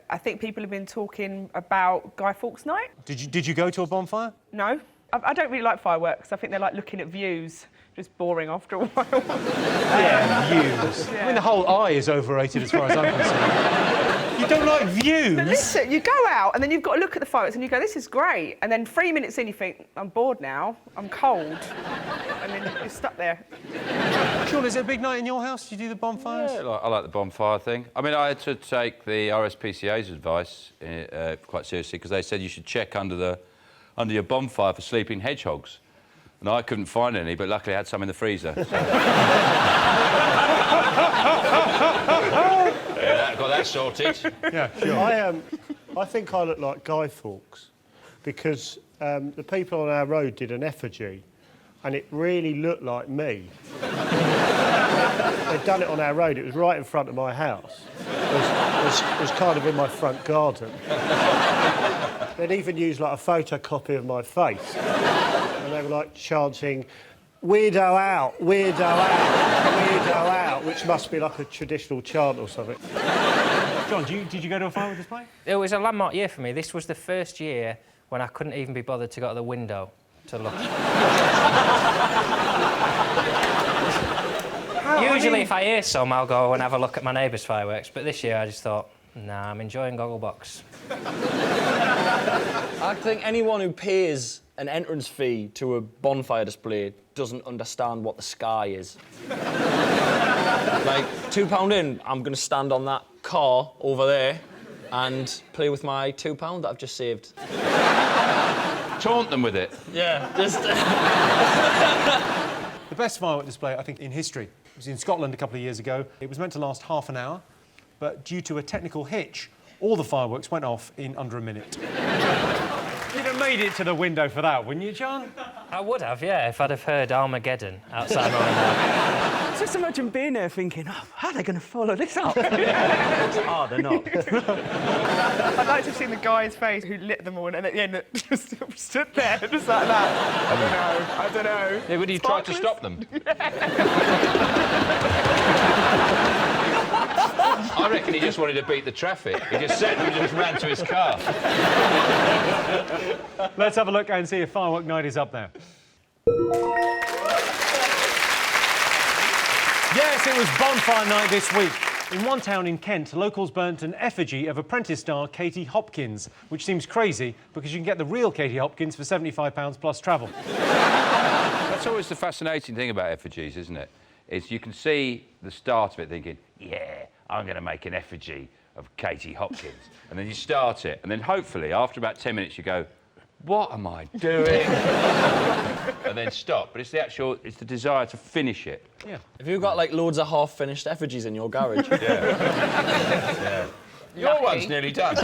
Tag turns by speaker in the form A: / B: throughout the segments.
A: I think people have been talking about Guy Fawkes Night.
B: Did you go to a bonfire?
A: No. I don't really like fireworks. I think they're like looking at views. Just boring after a while.
B: Yeah, views. Yeah. I mean, the whole eye is overrated as far as I'm concerned. You don't like views?
A: But listen, you go out and then you've got to look at the fireworks and you go, this is great. And then 3 minutes in, you think, I'm bored now, I'm cold. And then you're stuck there.
B: Sean, is it a big night in your house? Do you do the bonfires?
C: Yeah, I like the bonfire thing. I mean, I had to take the RSPCA's advice quite seriously because they said you should check under your bonfire for sleeping hedgehogs. And I couldn't find any, but luckily I had some in the freezer. So. Yeah, got that sorted.
B: Yeah, sure.
D: I think I look like Guy Fawkes because the people on our road did an effigy and it really looked like me. They'd done it on our road. It was right in front of my house. It was kind of in my front garden. They'd even used like a photocopy of my face. And they were like chanting, "Weirdo out, weirdo out, weirdo out," which must be like a traditional chant or something.
B: John, did you go to a fireworks display?
E: It was a landmark year for me. This was the first year when I couldn't even be bothered to go to the window to look. Usually, if I hear some, I'll go and have a look at my neighbour's fireworks. But this year, I just thought, nah, I'm enjoying Gogglebox.
F: I think anyone who pays an entrance fee to a bonfire display doesn't understand what the sky is. Like, £2 in, I'm going to stand on that car over there and play with my £2 that I've just saved.
C: Taunt them with it.
F: Yeah, just...
B: The best firework display, I think, in history was in Scotland a couple of years ago. It was meant to last half an hour, but due to a technical hitch, all the fireworks went off in under a minute. You'd have made it to the window for that, wouldn't you, John?
E: I would have, yeah, if I'd have heard Armageddon outside my window.
G: Just imagine being there thinking, oh, how are they going to follow this up? Oh, they're not.
A: I'd like to have seen the guy's face who lit them all and at the end just stood there just like that. I don't know.
C: Yeah, would he try to stop them? I reckon he just wanted to beat the traffic. He just sat and just ran to his car.
B: Let's have a look and see if Firework Night is up there. Yes, it was Bonfire Night this week. In one town in Kent, locals burnt an effigy of Apprentice star Katie Hopkins, which seems crazy because you can get the real Katie Hopkins for £75 plus travel.
C: That's always the fascinating thing about effigies, isn't it? Is you can see the start of it thinking, yeah, I'm going to make an effigy of Katie Hopkins. And then you start it, and then hopefully, after about 10 minutes, you go, what am I doing? And then stop. But it's the desire to finish it.
B: Yeah.
F: Have you got, like, loads of half-finished effigies in your garage?
C: Yeah. Yeah. Your one's nearly done.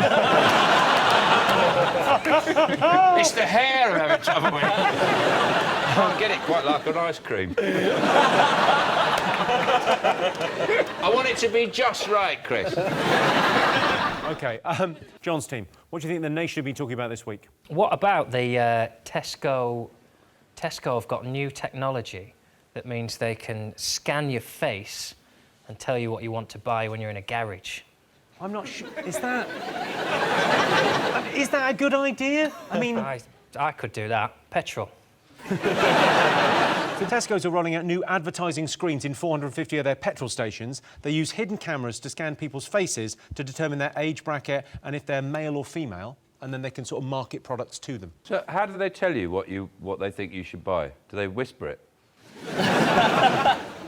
C: It's the hair I'm having trouble with. I can't get it quite like an ice cream. I want it to be just right, Chris.
B: OK, John's team, what do you think the nation have been talking about this week?
E: What about the Tesco? Tesco have got new technology that means they can scan your face and tell you what you want to buy when you're in a garage.
B: I'm not sure. Is that a good idea? I mean...
E: I could do that. Petrol.
B: So Tesco's are rolling out new advertising screens in 450 of their petrol stations. They use hidden cameras to scan people's faces to determine their age bracket and if they're male or female, and then they can sort of market products to them.
C: So how do they tell you what they think you should buy? Do they whisper it? Do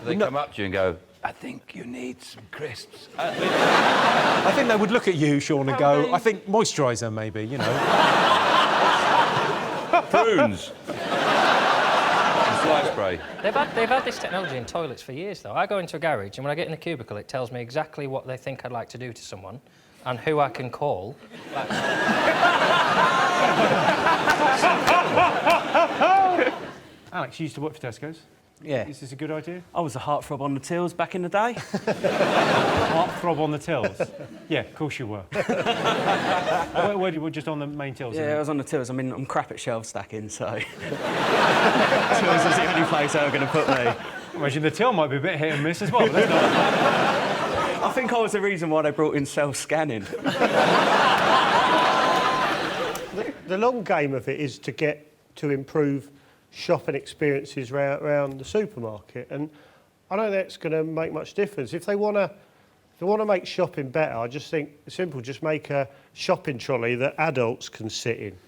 C: they come up to you and go, I think you need some crisps?
B: I think they would look at you, Sean, and go, I think moisturiser, maybe, you know.
C: Prunes. Fly spray.
E: They've had this technology in toilets for years, though. I go into a garage, and when I get in the cubicle, it tells me exactly what they think I'd like to do to someone and who I can call.
B: Alex, you used to work for Tesco's.
G: Yeah.
B: Is this a good idea?
G: I was a heartthrob on the tills back in the day.
B: Heartthrob on the tills? Yeah, of course you were. where you were just on the main tills?
G: Yeah, I was on the tills. I mean, I'm crap at shelf stacking, so... tills is the only place they were going to put me.
B: Imagine the till might be a bit hit and miss as well. But
G: I I think I was the reason why they brought in self-scanning.
D: The long game of it is to get to improve shopping experiences around the supermarket, and I don't think that's going to make much difference. If they want to make shopping better, I just think it's simple. Just make a shopping trolley that adults can sit in.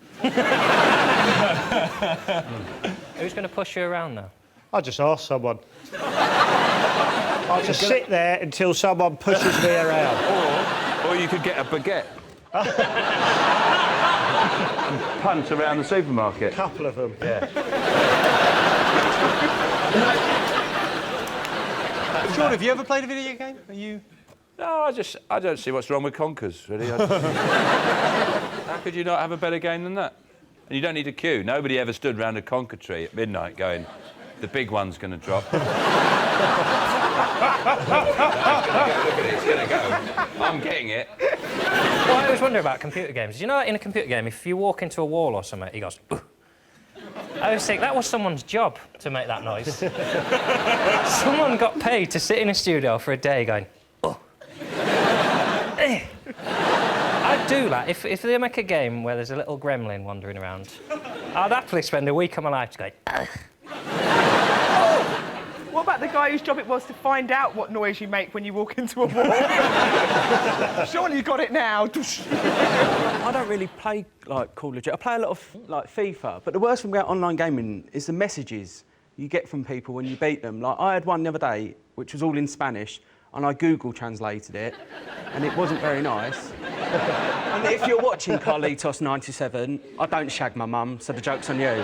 E: Who's going to push you around, though?
D: I just ask someone. I'll just sit there until someone pushes me around.
C: Or you could get a baguette. And punt around the supermarket.
D: A couple of them.
C: Yeah.
B: Sean, have you ever played a video game? Are you...
C: No, I don't see what's wrong with conkers, really. How could you not have a better game than that? And you don't need a queue. Nobody ever stood round a conker tree at midnight going, the big one's going to drop. Look at it, it's going to go. I'm getting it.
E: Well, I always wonder about computer games. You know, in a computer game, if you walk into a wall or something, he goes, ugh. I always think that was someone's job to make that noise. Someone got paid to sit in a studio for a day going, oh. I'd do that. If they make a game where there's a little gremlin wandering around, I'd happily spend a week of my life going, ugh.
A: What about the guy whose job it was to find out what noise you make when you walk into a wall? Surely you got it now.
G: I don't really play like Call of Duty. I play a lot of like FIFA, but the worst thing about online gaming is the messages you get from people when you beat them. Like I had one the other day which was all in Spanish, and I Google translated it, and it wasn't very nice. And if you're watching Carlitos 97, I don't shag my mum, so the joke's on you.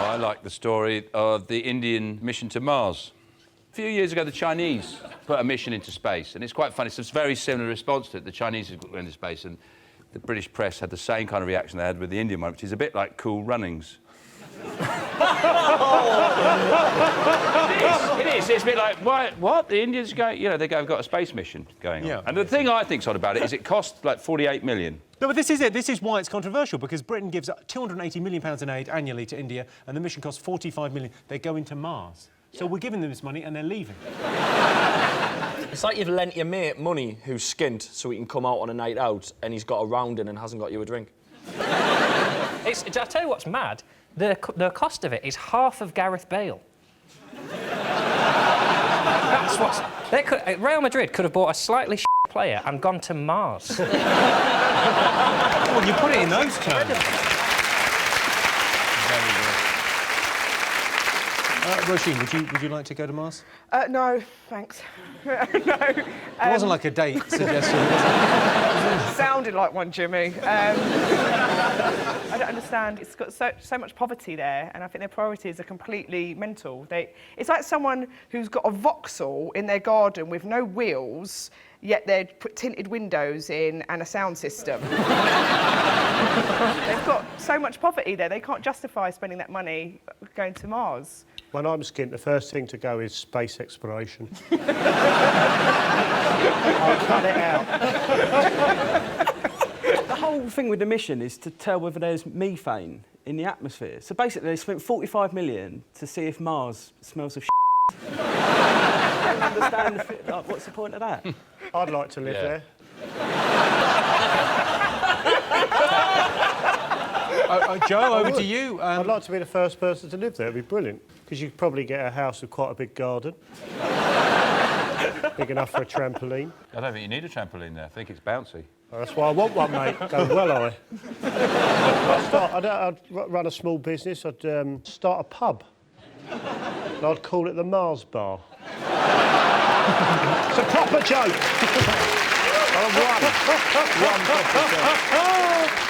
C: I like the story of the Indian mission to Mars. A few years ago, the Chinese put a mission into space, and it's quite funny. It's a very similar response to it. The Chinese went into space, and the British press had the same kind of reaction they had with the Indian one, which is a bit like Cool Runnings. It is. It's a bit like, what? The Indians go, you know, they've got a space mission going on. And the thing I think's odd about it is it cost like 48 million.
B: No, but this is it. This is why it's controversial, because Britain gives £280 million in aid annually to India, and the mission costs £45 million. They go into Mars. So we're giving them this money, and they're leaving.
F: It's like you've lent your mate money who's skint so he can come out on a night out and he's got a round in and hasn't got you a drink.
E: I'll tell you what's mad. The cost of it is half of Gareth Bale. That's what's... Real Madrid could have bought a slightly shit player and gone to Mars.
B: Well, you put it in those terms. Very good. Roisin, would you like to go to Mars?
A: No, thanks. No.
B: It wasn't like a date suggestion, was it?
A: Sounded like one, Jimmy. I don't understand. It's got so much poverty there, and I think their priorities are completely mental. It's like someone who's got a Vauxhall in their garden with no wheels, yet they'd put tinted windows in and a sound system. They've got so much poverty there, they can't justify spending that money going to Mars.
D: When I'm skint, the first thing to go is space exploration. I'll cut it out.
G: The whole thing with the mission is to tell whether there's methane in the atmosphere. So basically, they spent 45 million to see if Mars smells of shit. I don't understand what's the point of that?
D: I'd like to live there.
B: Joe, over to you.
D: I'd like to be the first person to live there. It'd be brilliant, because you'd probably get a house with quite a big garden. Big enough for a trampoline.
C: I don't think you need a trampoline there. I think it's bouncy.
D: Oh, that's why I want one, mate. Go well, I'd run a small business. I'd start a pub. And I'd call it the Mars Bar. It's a proper joke. One proper joke.